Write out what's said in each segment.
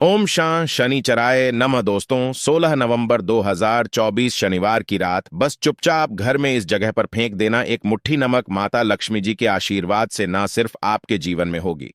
ओम शां शनिचराय नमः। दोस्तों, 16 नवंबर 2024 शनिवार की रात बस चुपचाप घर में इस जगह पर फेंक देना एक मुट्ठी नमक माता लक्ष्मी जी के आशीर्वाद से ना सिर्फ आपके जीवन में होगी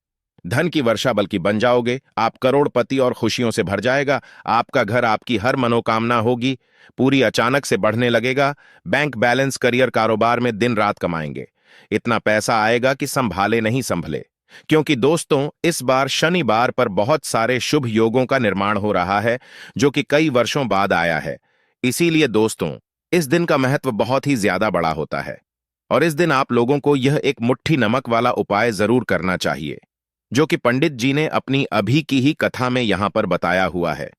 धन की वर्षा, बल्कि बन जाओगे आप करोड़पति और खुशियों से भर जाएगा। आपका घर, आपकी हर मनोकामना होगी पूरी, अचानक से बढ़ने लगेगा। बैंक बैलेंस, करियर, कारोबार में दिन रात कमाएंगे। इतना पैसा आएगा कि संभाले नहीं संभले। क्योंकि दोस्तों, इस बार शनिवार पर बहुत सारे शुभ योगों का निर्माण हो रहा है जो कि कई वर्षों बाद आया है। इसीलिए दोस्तों, इस दिन का महत्व बहुत ही ज्यादा बड़ा होता है और इस दिन आप लोगों को यह एक मुट्ठी नमक वाला उपाय जरूर करना चाहिए जो कि पंडित जी ने अपनी अभी की ही कथा में यहां पर बताया हुआ है।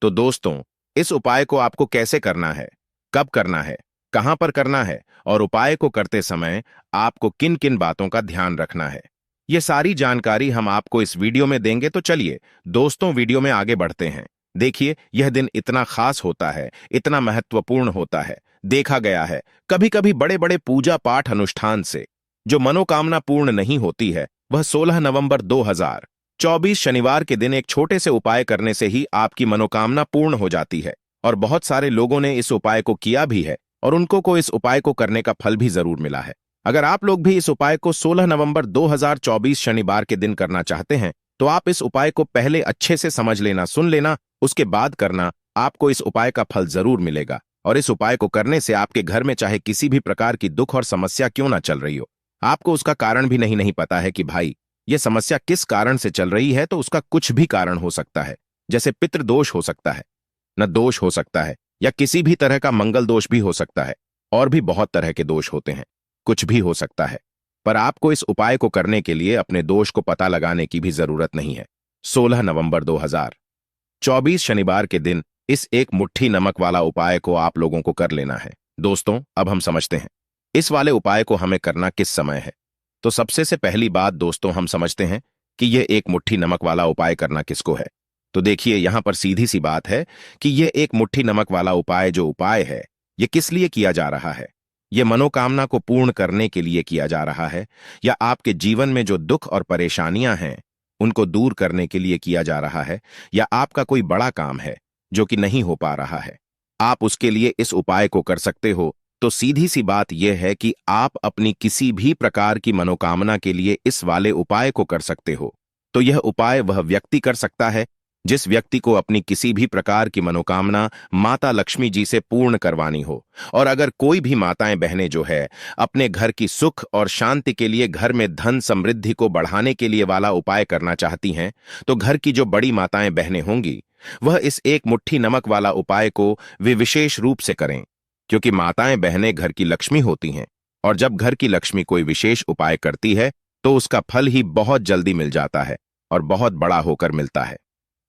तो दोस्तों, इस उपाय को आपको कैसे करना है, कब करना है, कहां पर करना है और उपाय को करते समय आपको किन किन बातों का ध्यान रखना है, ये सारी जानकारी हम आपको इस वीडियो में देंगे। तो चलिए दोस्तों, वीडियो में आगे बढ़ते हैं। देखिए, यह दिन इतना खास होता है, इतना महत्वपूर्ण होता है। देखा गया है कभी कभी बड़े बड़े पूजा पाठ अनुष्ठान से जो मनोकामना पूर्ण नहीं होती है, वह 16 नवंबर 2024 शनिवार के दिन एक छोटे से उपाय करने से ही आपकी मनोकामना पूर्ण हो जाती है। और बहुत सारे लोगों ने इस उपाय को किया भी है और उनको को इस उपाय को करने का फल भी जरूर मिला है। अगर आप लोग भी इस उपाय को 16 नवंबर 2024 शनिवार के दिन करना चाहते हैं तो आप इस उपाय को पहले अच्छे से समझ लेना, सुन लेना, उसके बाद करना। आपको इस उपाय का फल जरूर मिलेगा और इस उपाय को करने से आपके घर में चाहे किसी भी प्रकार की दुख और समस्या क्यों ना चल रही हो, आपको उसका कारण भी नहीं पता है कि भाई यह समस्या किस कारण से चल रही है, तो उसका कुछ भी कारण हो सकता है। जैसे पितृदोष हो सकता है, न दोष हो सकता है, या किसी भी तरह का मंगल दोष भी हो सकता है। और भी बहुत तरह के दोष होते हैं, कुछ भी हो सकता है। पर आपको इस उपाय को करने के लिए अपने दोष को पता लगाने की भी जरूरत नहीं है। 16 नवंबर 2024 शनिवार के दिन इस एक मुट्ठी नमक वाला उपाय को आप लोगों को कर लेना है। दोस्तों, अब हम समझते हैं इस वाले उपाय को हमें करना किस समय है। तो सबसे से पहली बात दोस्तों, हम समझते हैं कि यह एक मुट्ठी नमक वाला उपाय करना किसको है। तो देखिए, यहां पर सीधी सी बात है कि यह एक मुट्ठी नमक वाला उपाय जो उपाय है, यह किस लिए किया जा रहा है। यह मनोकामना को पूर्ण करने के लिए किया जा रहा है, या आपके जीवन में जो दुख और परेशानियां हैं उनको दूर करने के लिए किया जा रहा है, या आपका कोई बड़ा काम है जो कि नहीं हो पा रहा है, आप उसके लिए इस उपाय को कर सकते हो। तो सीधी सी बात यह है कि आप अपनी किसी भी प्रकार की मनोकामना के लिए इस वाले उपाय को कर सकते हो। तो यह उपाय वह व्यक्ति कर सकता है जिस व्यक्ति को अपनी किसी भी प्रकार की मनोकामना माता लक्ष्मी जी से पूर्ण करवानी हो। और अगर कोई भी माताएं बहनें जो है अपने घर की सुख और शांति के लिए, घर में धन समृद्धि को बढ़ाने के लिए वाला उपाय करना चाहती हैं, तो घर की जो बड़ी माताएं बहनें होंगी वह इस एक मुट्ठी नमक वाला उपाय को वे विशेष रूप से करें। क्योंकि माताएं बहनें घर की लक्ष्मी होती हैं और जब घर की लक्ष्मी कोई विशेष उपाय करती है तो उसका फल ही बहुत जल्दी मिल जाता है और बहुत बड़ा होकर मिलता है।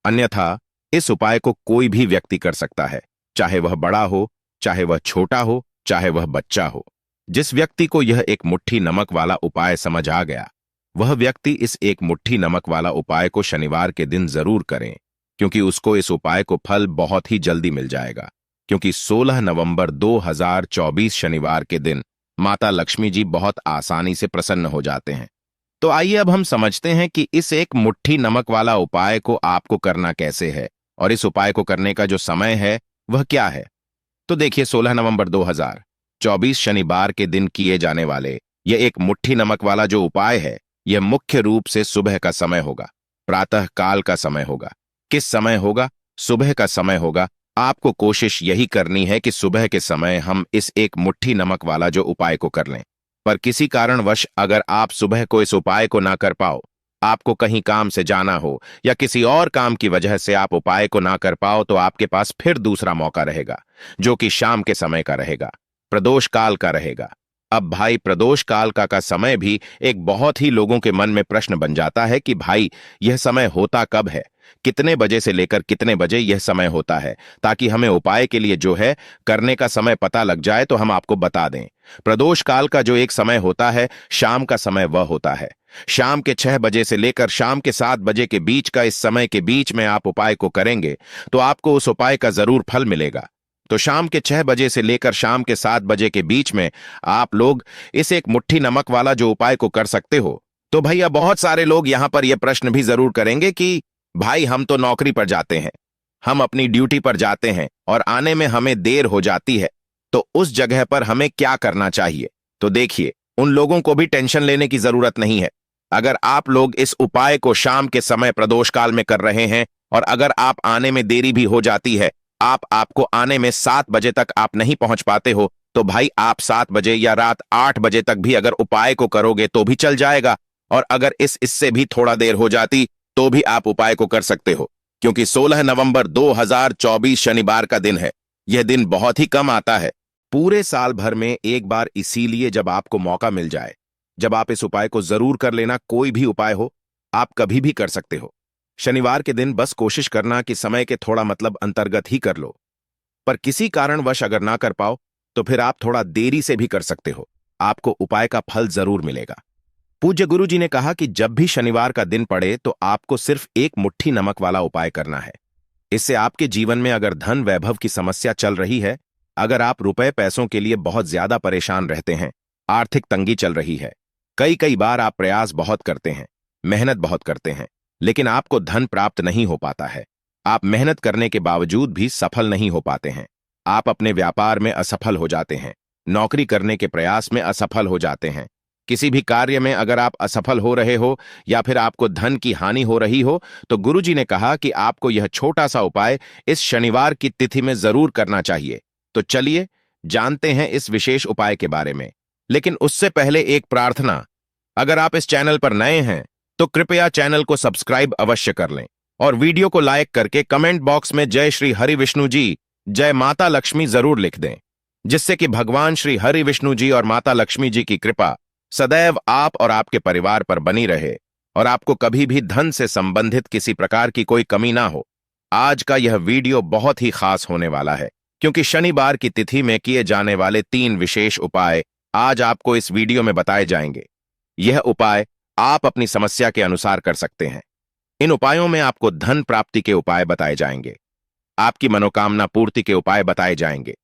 अन्यथा इस उपाय को कोई भी व्यक्ति कर सकता है, चाहे वह बड़ा हो, चाहे वह छोटा हो, चाहे वह बच्चा हो। जिस व्यक्ति को यह एक मुट्ठी नमक वाला उपाय समझ आ गया, वह व्यक्ति इस एक मुट्ठी नमक वाला उपाय को शनिवार के दिन जरूर करें, क्योंकि उसको इस उपाय को फल बहुत ही जल्दी मिल जाएगा। क्योंकि 16 नवंबर 2024 शनिवार के दिन माता लक्ष्मी जी बहुत आसानी से प्रसन्न हो जाते हैं। तो आइए अब हम समझते हैं कि इस एक मुट्ठी नमक वाला उपाय को आपको करना कैसे है और इस उपाय को करने का जो समय है वह क्या है। तो देखिए, 16 नवंबर 2024 शनिवार के दिन किए जाने वाले यह एक मुट्ठी नमक वाला जो उपाय है, यह मुख्य रूप से सुबह का समय होगा, प्रातः काल का समय होगा। किस समय होगा? सुबह का समय होगा। आपको कोशिश यही करनी है कि सुबह के समय हम इस एक मुट्ठी नमक वाला जो उपाय को कर लें। पर किसी कारणवश अगर आप सुबह को इस उपाय को ना कर पाओ, आपको कहीं काम से जाना हो या किसी और काम की वजह से आप उपाय को ना कर पाओ, तो आपके पास फिर दूसरा मौका रहेगा जो कि शाम के समय का रहेगा, प्रदोष काल का रहेगा। अब भाई, प्रदोष काल का समय भी एक बहुत ही लोगों के मन में प्रश्न बन जाता है कि भाई यह समय होता कब है, कितने बजे से लेकर कितने बजे यह समय होता है, ताकि हमें उपाय के लिए जो है करने का समय पता लग जाए तो हम आपको बता दें। प्रदोष काल का जो एक समय होता है, शाम का समय वह होता है। शाम के 6 बजे से लेकर शाम के 7 बजे के बीच का इस समय के बीच में आप उपाय को करेंगे तो आपको उस उपाय का जरूर फल मिलेगा। तो शाम के 6 बजे से लेकर शाम के 7 बजे के बीच में आप लोग इस एक मुट्ठी नमक वाला जो उपाय को कर सकते हो। तो भैया, बहुत सारे लोग यहां पर यह प्रश्न भी जरूर करेंगे कि भाई हम तो नौकरी पर जाते हैं, हम अपनी ड्यूटी पर जाते हैं और आने में हमें देर हो जाती है, तो उस जगह पर हमें क्या करना चाहिए? तो देखिए, उन लोगों को भी टेंशन लेने की जरूरत नहीं है। अगर आप लोग इस उपाय को शाम के समय प्रदोष काल में कर रहे हैं और अगर आप आने में देरी भी हो जाती है, आपको आने में 7 बजे तक आप नहीं पहुंच पाते हो, तो भाई आप 7 बजे या रात 8 बजे तक भी अगर उपाय को करोगे तो भी चल जाएगा। और अगर इससे भी थोड़ा देर हो जाती तो भी आप उपाय को कर सकते हो, क्योंकि 16 नवंबर 2024 शनिवार का दिन है। यह दिन बहुत ही कम आता है, पूरे साल भर में एक बार, इसीलिए जब आपको मौका मिल जाए, जब आप इस उपाय को जरूर कर लेना। कोई भी उपाय हो, आप कभी भी कर सकते हो। शनिवार के दिन बस कोशिश करना कि समय के थोड़ा मतलब अंतर्गत ही कर लो, पर किसी कारणवश अगर ना कर पाओ तो फिर आप थोड़ा देरी से भी कर सकते हो, आपको उपाय का फल जरूर मिलेगा। पूज्य गुरु जी ने कहा कि जब भी शनिवार का दिन पड़े तो आपको सिर्फ एक मुट्ठी नमक वाला उपाय करना है। इससे आपके जीवन में अगर धन वैभव की समस्या चल रही है, अगर आप रुपए पैसों के लिए बहुत ज्यादा परेशान रहते हैं, आर्थिक तंगी चल रही है, कई कई बार आप प्रयास बहुत करते हैं, मेहनत बहुत करते हैं, लेकिन आपको धन प्राप्त नहीं हो पाता है, आप मेहनत करने के बावजूद भी सफल नहीं हो पाते हैं, आप अपने व्यापार में असफल हो जाते हैं, नौकरी करने के प्रयास में असफल हो जाते हैं, किसी भी कार्य में अगर आप असफल हो रहे हो या फिर आपको धन की हानि हो रही हो, तो गुरुजी ने कहा कि आपको यह छोटा सा उपाय इस शनिवार की तिथि में जरूर करना चाहिए। तो चलिए जानते हैं इस विशेष उपाय के बारे में। लेकिन उससे पहले एक प्रार्थना, अगर आप इस चैनल पर नए हैं तो कृपया चैनल को सब्सक्राइब अवश्य कर लें और वीडियो को लाइक करके कमेंट बॉक्स में जय श्री हरि विष्णु जी, जय माता लक्ष्मी जरूर लिख दें, जिससे कि भगवान श्री हरि विष्णु जी और माता लक्ष्मी जी की कृपा सदैव आप और आपके परिवार पर बनी रहे और आपको कभी भी धन से संबंधित किसी प्रकार की कोई कमी ना हो। आज का यह वीडियो बहुत ही खास होने वाला है, क्योंकि शनिवार की तिथि में किए जाने वाले 3 विशेष उपाय आज आपको इस वीडियो में बताए जाएंगे। यह उपाय आप अपनी समस्या के अनुसार कर सकते हैं। इन उपायों में आपको धन प्राप्ति के उपाय बताए जाएंगे, आपकी मनोकामना पूर्ति के उपाय बताए जाएंगे।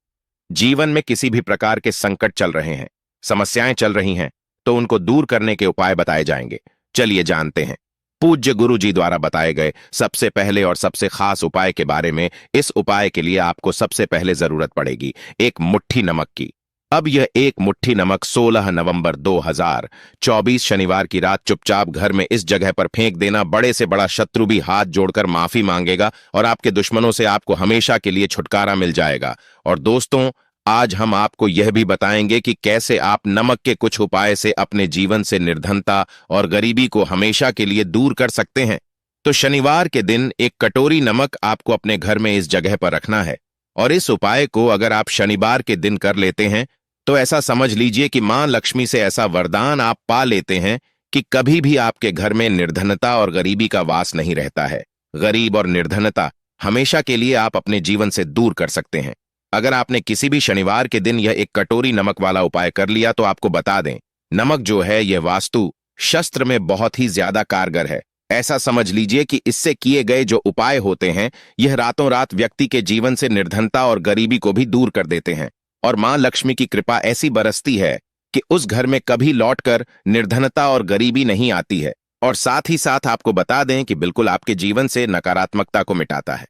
जीवन में किसी भी प्रकार के संकट चल रहे हैं, समस्याएं चल रही हैं, तो उनको दूर करने के उपाय बताए जाएंगे। चलिए जानते हैं पूज्य गुरु जी द्वारा बताए गए सबसे पहले और सबसे खास उपाय के बारे में। इस उपाय के लिए आपको सबसे पहले जरूरत पड़ेगी एक मुट्ठी नमक की। अब यह एक मुट्ठी नमक 16 नवंबर 2024 शनिवार की रात चुपचाप घर में इस जगह पर फेंक देना। बड़े से बड़ा शत्रु भी हाथ जोड़कर माफी मांगेगा और आपके दुश्मनों से आपको हमेशा के लिए छुटकारा मिल जाएगा। और दोस्तों, आज हम आपको यह भी बताएंगे कि कैसे आप नमक के कुछ उपाय से अपने जीवन से निर्धनता और गरीबी को हमेशा के लिए दूर कर सकते हैं। तो शनिवार के दिन एक कटोरी नमक आपको अपने घर में इस जगह पर रखना है और इस उपाय को अगर आप शनिवार के दिन कर लेते हैं तो ऐसा समझ लीजिए कि मां लक्ष्मी से ऐसा वरदान आप पा लेते हैं कि कभी भी आपके घर में निर्धनता और गरीबी का वास नहीं रहता है। गरीब और निर्धनता हमेशा के लिए आप अपने जीवन से दूर कर सकते हैं। अगर आपने किसी भी शनिवार के दिन यह एक कटोरी नमक वाला उपाय कर लिया तो आपको बता दें, नमक जो है यह वास्तु शस्त्र में बहुत ही ज्यादा कारगर है। ऐसा समझ लीजिए कि इससे किए गए जो उपाय होते हैं यह रातों रात व्यक्ति के जीवन से निर्धनता और गरीबी को भी दूर कर देते हैं और मां लक्ष्मी की कृपा ऐसी बरसती है कि उस घर में कभी लौटकर निर्धनता और गरीबी नहीं आती है। और साथ ही साथ आपको बता दें कि बिल्कुल आपके जीवन से नकारात्मकता को मिटाता है।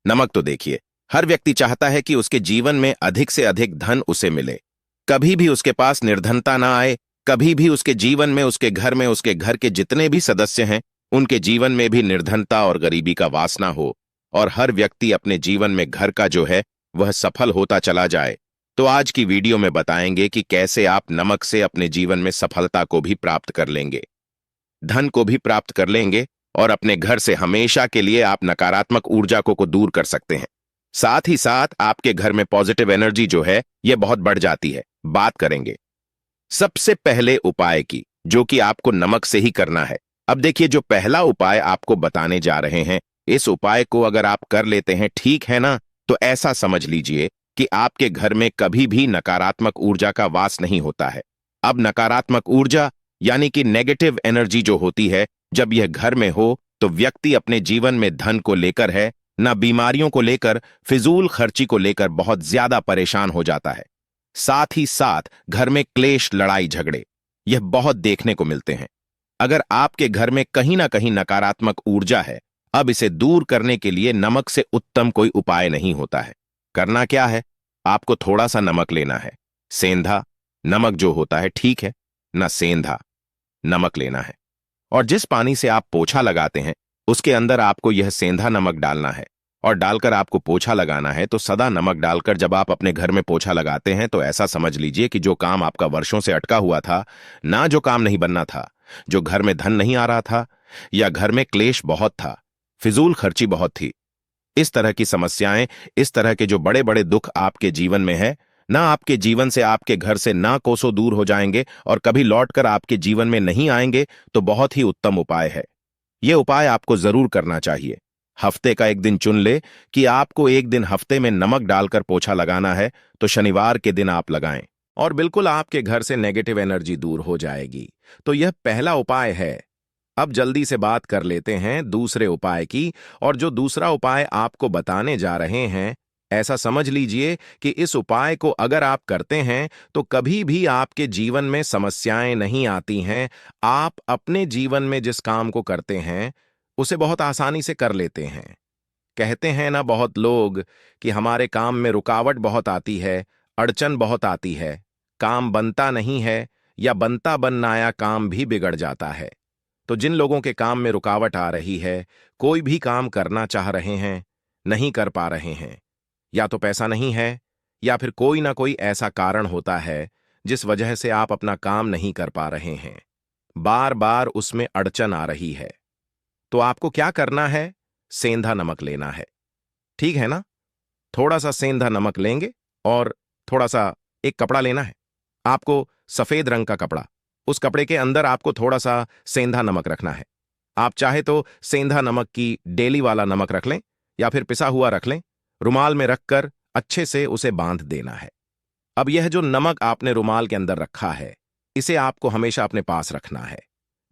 नमक तो देखिए, हर व्यक्ति चाहता है कि उसके जीवन में अधिक से अधिक धन उसे मिले, कभी भी उसके पास निर्धनता ना आए, कभी भी उसके जीवन में, उसके घर में, उसके घर के जितने भी सदस्य हैं उनके जीवन में भी निर्धनता और गरीबी का वास ना हो और हर व्यक्ति अपने जीवन में घर का जो है वह सफल होता चला जाए। तो आज की वीडियो में बताएंगे कि कैसे आप नमक से अपने जीवन में सफलता को भी प्राप्त कर लेंगे, धन को भी प्राप्त कर लेंगे और अपने घर से हमेशा के लिए आप नकारात्मक ऊर्जा को दूर कर सकते हैं। साथ ही साथ आपके घर में पॉजिटिव एनर्जी जो है यह बहुत बढ़ जाती है। बात करेंगे सबसे पहले उपाय की, जो कि आपको नमक से ही करना है। अब देखिए, जो पहला उपाय आपको बताने जा रहे हैं, इस उपाय को अगर आप कर लेते हैं, ठीक है ना, तो ऐसा समझ लीजिए कि आपके घर में कभी भी नकारात्मक ऊर्जा का वास नहीं होता है। अब नकारात्मक ऊर्जा यानी कि नेगेटिव एनर्जी जो होती है, जब यह घर में हो तो व्यक्ति अपने जीवन में धन को लेकर है ना बीमारियों को लेकर, फिजूल खर्ची को लेकर बहुत ज्यादा परेशान हो जाता है। साथ ही साथ घर में क्लेश, लड़ाई झगड़े यह बहुत देखने को मिलते हैं। अगर आपके घर में कहीं ना कहीं नकारात्मक ऊर्जा है, अब इसे दूर करने के लिए नमक से उत्तम कोई उपाय नहीं होता है। करना क्या है, आपको थोड़ा सा नमक लेना है। सेंधा नमक जो होता है, ठीक है ना, सेंधा नमक लेना है। और जिस पानी से आप पोछा लगाते हैं उसके अंदर आपको यह सेंधा नमक डालना है और डालकर आपको पोछा लगाना है। तो सदा नमक डालकर जब आप अपने घर में पोछा लगाते हैं तो ऐसा समझ लीजिए कि जो काम आपका वर्षों से अटका हुआ था, ना जो काम नहीं बनना था, जो घर में धन नहीं आ रहा था, या घर में क्लेश बहुत था, फिजूल खर्ची बहुत थी, इस तरह की समस्याएं, इस तरह के जो बड़े बड़े दुख आपके जीवन में है, ना आपके जीवन से, आपके घर से ना कोसों दूर हो जाएंगे और कभी लौटकर आपके जीवन में नहीं आएंगे। तो बहुत ही उत्तम उपाय है। यह उपाय आपको जरूर करना चाहिए। हफ्ते का एक दिन चुन ले कि आपको एक दिन हफ्ते में नमक डालकर पोछा लगाना है, तो शनिवार के दिन आप लगाएं और बिल्कुल आपके घर से नेगेटिव एनर्जी दूर हो जाएगी। तो यह पहला उपाय है। अब जल्दी से बात कर लेते हैं दूसरे उपाय की। और जो दूसरा उपाय आपको बताने जा रहे हैं, ऐसा समझ लीजिए कि इस उपाय को अगर आप करते हैं तो कभी भी आपके जीवन में समस्याएं नहीं आती हैं। आप अपने जीवन में जिस काम को करते हैं उसे बहुत आसानी से कर लेते हैं। कहते हैं ना बहुत लोग कि हमारे काम में रुकावट बहुत आती है, अड़चन बहुत आती है, काम बनता नहीं है, या बनता बननाया काम भी बिगड़ जाता है। तो जिन लोगों के काम में रुकावट आ रही है, कोई भी काम करना चाह रहे हैं, नहीं कर पा रहे हैं, या तो पैसा नहीं है, या फिर कोई ना कोई ऐसा कारण होता है जिस वजह से आप अपना काम नहीं कर पा रहे हैं, बार बार उसमें अड़चन आ रही है, तो आपको क्या करना है? सेंधा नमक लेना है। ठीक है ना? थोड़ा सा सेंधा नमक लेंगे और थोड़ा सा एक कपड़ा लेना है आपको, सफेद रंग का कपड़ा। उस कपड़े के अंदर आपको थोड़ा सा सेंधा नमक रखना है। आप चाहे तो सेंधा नमक की डेली वाला नमक रख लें या फिर पिसा हुआ रख लें। रुमाल में रखकर अच्छे से उसे बांध देना है। अब यह जो नमक आपने रुमाल के अंदर रखा है, इसे आपको हमेशा अपने पास रखना है।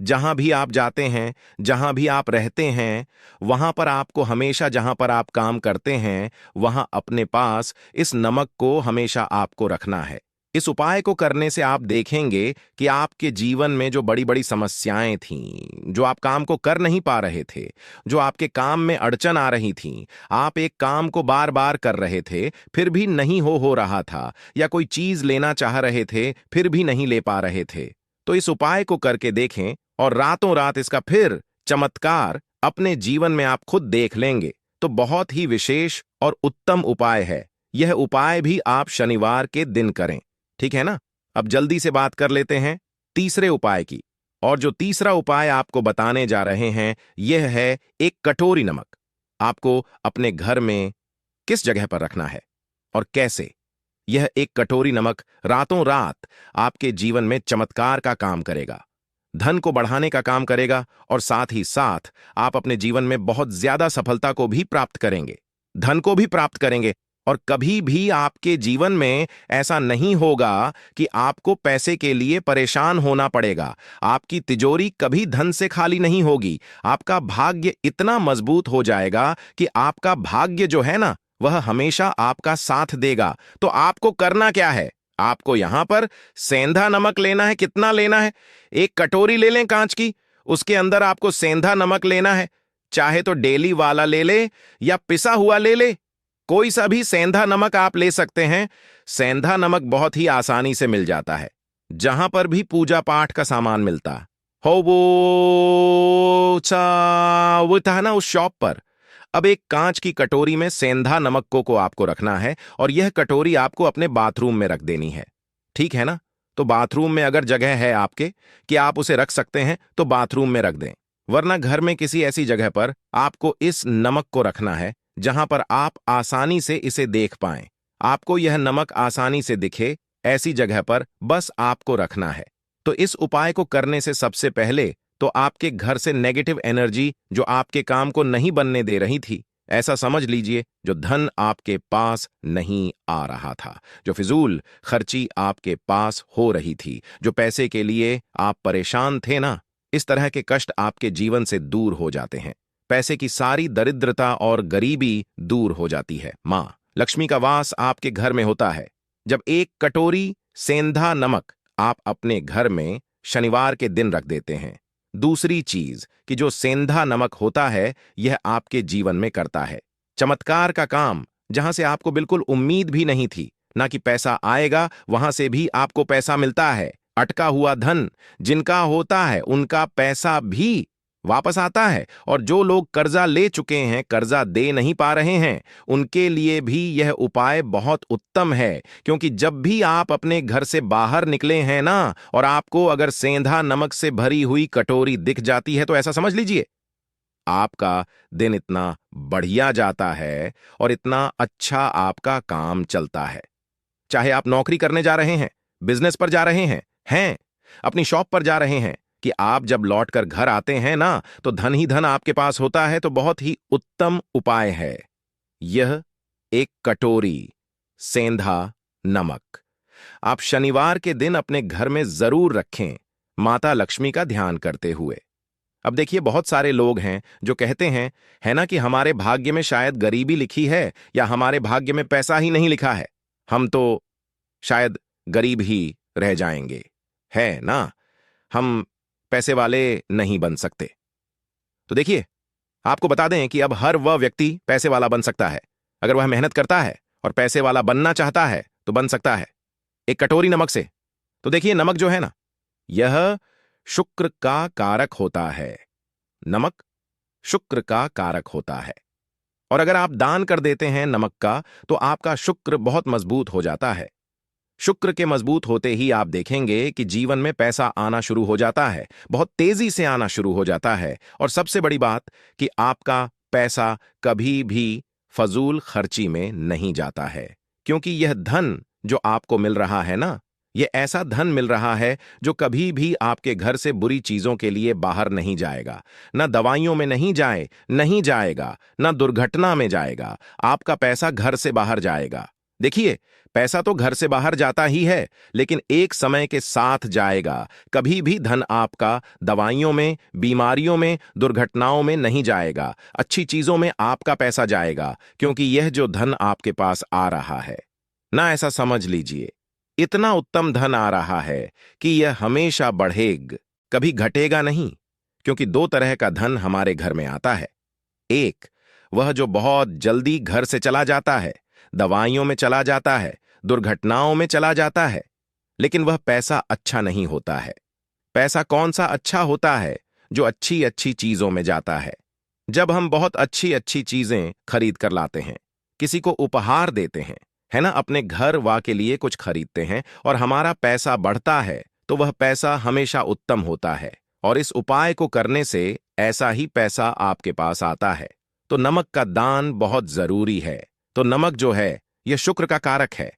जहां भी आप जाते हैं, जहां भी आप रहते हैं, वहां पर आपको हमेशा, जहां पर आप काम करते हैं, वहां अपने पास इस नमक को हमेशा आपको रखना है। इस उपाय को करने से आप देखेंगे कि आपके जीवन में जो बड़ी बड़ी समस्याएं थीं, जो आप काम को कर नहीं पा रहे थे, जो आपके काम में अड़चन आ रही थीं, आप एक काम को बार बार कर रहे थे फिर भी नहीं हो रहा था, या कोई चीज लेना चाह रहे थे फिर भी नहीं ले पा रहे थे, तो इस उपाय को करके देखें और रातों रात इसका फिर चमत्कार अपने जीवन में आप खुद देख लेंगे। तो बहुत ही विशेष और उत्तम उपाय है। यह उपाय भी आप शनिवार के दिन करें। ठीक है ना? अब जल्दी से बात कर लेते हैं तीसरे उपाय की। और जो तीसरा उपाय आपको बताने जा रहे हैं, यह है एक कटोरी नमक। आपको अपने घर में किस जगह पर रखना है और कैसे? यह एक कटोरी नमक रातों रात आपके जीवन में चमत्कार का काम करेगा, धन को बढ़ाने का काम करेगा, और साथ ही साथ आप अपने जीवन में बहुत ज्यादा सफलता को भी प्राप्त करेंगे, धन को भी प्राप्त करेंगे। और कभी भी आपके जीवन में ऐसा नहीं होगा कि आपको पैसे के लिए परेशान होना पड़ेगा। आपकी तिजोरी कभी धन से खाली नहीं होगी। आपका भाग्य इतना मजबूत हो जाएगा कि आपका भाग्य जो है ना, वह हमेशा आपका साथ देगा। तो आपको करना क्या है? आपको यहां पर सेंधा नमक लेना है। कितना लेना है? एक कटोरी ले लें कांच की, उसके अंदर आपको सेंधा नमक लेना है। चाहे तो डेली वाला ले ले या पिसा हुआ ले ले, कोई सा भी सेंधा नमक आप ले सकते हैं। सेंधा नमक बहुत ही आसानी से मिल जाता है, जहां पर भी पूजा पाठ का सामान मिलता हो, वो था ना, उस शॉप पर। अब एक कांच की कटोरी में सेंधा नमक को आपको रखना है और यह कटोरी आपको अपने बाथरूम में रख देनी है। ठीक है ना? तो बाथरूम में अगर जगह है आपके कि आप उसे रख सकते हैं तो बाथरूम में रख दें, वरना घर में किसी ऐसी जगह पर आपको इस नमक को रखना है जहां पर आप आसानी से इसे देख पाएं। आपको यह नमक आसानी से दिखे, ऐसी जगह पर बस आपको रखना है। तो इस उपाय को करने से सबसे पहले तो आपके घर से नेगेटिव एनर्जी जो आपके काम को नहीं बनने दे रही थी, ऐसा समझ लीजिए जो धन आपके पास नहीं आ रहा था, जो फिजूल खर्ची आपके पास हो रही थी, जो पैसे के लिए आप परेशान थे ना, इस तरह के कष्ट आपके जीवन से दूर हो जाते हैं। पैसे की सारी दरिद्रता और गरीबी दूर हो जाती है। मां लक्ष्मी का वास आपके घर में होता है। जब एक कटोरी सेंधा नमक आप अपने घर में शनिवार के दिन रख देते हैं, दूसरी चीज कि जो सेंधा नमक होता है यह आपके जीवन में करता है चमत्कार का काम, जहां से आपको बिल्कुल उम्मीद भी नहीं थी। ना कि पैसा आएगा, वहां से भी आपको पैसा मिलता है। अटका हुआ धन जिनका होता है उनका पैसा भी वापस आता है। और जो लोग कर्जा ले चुके हैं, कर्जा दे नहीं पा रहे हैं, उनके लिए भी यह उपाय बहुत उत्तम है। क्योंकि जब भी आप अपने घर से बाहर निकले हैं ना, और आपको अगर सेंधा नमक से भरी हुई कटोरी दिख जाती है, तो ऐसा समझ लीजिए आपका दिन इतना बढ़िया जाता है और इतना अच्छा आपका काम चलता है। चाहे आप नौकरी करने जा रहे हैं, बिजनेस पर जा रहे हैं, अपनी शॉप पर जा रहे हैं, कि आप जब लौट कर घर आते हैं ना, तो धन ही धन आपके पास होता है। तो बहुत ही उत्तम उपाय है यह, एक कटोरी सेंधा नमक। आप शनिवार के दिन अपने घर में जरूर रखें, माता लक्ष्मी का ध्यान करते हुए। अब देखिए, बहुत सारे लोग हैं जो कहते हैं, है ना, कि हमारे भाग्य में शायद गरीबी लिखी है, या हमारे भाग्य में पैसा ही नहीं लिखा है, हम तो शायद गरीब ही रह जाएंगे, है ना, हम पैसे वाले नहीं बन सकते। तो देखिए, आपको बता दें कि अब हर वह व्यक्ति पैसे वाला बन सकता है। अगर वह मेहनत करता है और पैसे वाला बनना चाहता है तो बन सकता है, एक कटोरी नमक से। तो देखिए, नमक जो है ना, यह शुक्र का कारक होता है। नमक शुक्र का कारक होता है। और अगर आप दान कर देते हैं नमक का, तो आपका शुक्र बहुत मजबूत हो जाता है। शुक्र के मजबूत होते ही आप देखेंगे कि जीवन में पैसा आना शुरू हो जाता है, बहुत तेजी से आना शुरू हो जाता है। और सबसे बड़ी बात कि आपका पैसा कभी भी फजूल खर्ची में नहीं जाता है। क्योंकि यह धन जो आपको मिल रहा है ना, यह ऐसा धन मिल रहा है जो कभी भी आपके घर से बुरी चीजों के लिए बाहर नहीं जाएगा। ना दवाइयों में नहीं जाएगा, ना दुर्घटना में जाएगा। आपका पैसा घर से बाहर जाएगा। देखिए, पैसा तो घर से बाहर जाता ही है, लेकिन एक समय के साथ जाएगा। कभी भी धन आपका दवाइयों में, बीमारियों में, दुर्घटनाओं में नहीं जाएगा। अच्छी चीजों में आपका पैसा जाएगा, क्योंकि यह जो धन आपके पास आ रहा है ना, ऐसा समझ लीजिए, इतना उत्तम धन आ रहा है कि यह हमेशा बढ़ेगा, कभी घटेगा नहीं। क्योंकि दो तरह का धन हमारे घर में आता है। एक, वह जो बहुत जल्दी घर से चला जाता है, दवाइयों में चला जाता है, दुर्घटनाओं में चला जाता है, लेकिन वह पैसा अच्छा नहीं होता है। पैसा कौन सा अच्छा होता है? जो अच्छी अच्छी चीजों में जाता है। जब हम बहुत अच्छी अच्छी चीजें खरीद कर लाते हैं, किसी को उपहार देते हैं, है ना, अपने घर वा के लिए कुछ खरीदते हैं, और हमारा पैसा बढ़ता है, तो वह पैसा हमेशा उत्तम होता है। और इस उपाय को करने से ऐसा ही पैसा आपके पास आता है। तो नमक का दान बहुत जरूरी है। तो नमक जो है, यह शुक्र का कारक है।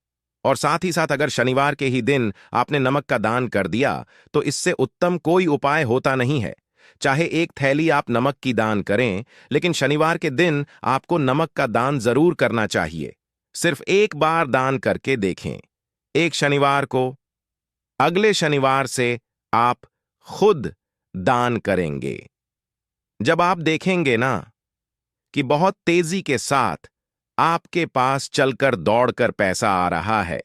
और साथ ही साथ अगर शनिवार के ही दिन आपने नमक का दान कर दिया, तो इससे उत्तम कोई उपाय होता नहीं है। चाहे एक थैली आप नमक की दान करें, लेकिन शनिवार के दिन आपको नमक का दान जरूर करना चाहिए। सिर्फ एक बार दान करके देखें, एक शनिवार को। अगले शनिवार से आप खुद दान करेंगे। जब आप देखेंगे ना कि बहुत तेजी के साथ आपके पास चलकर दौड़कर पैसा आ रहा है,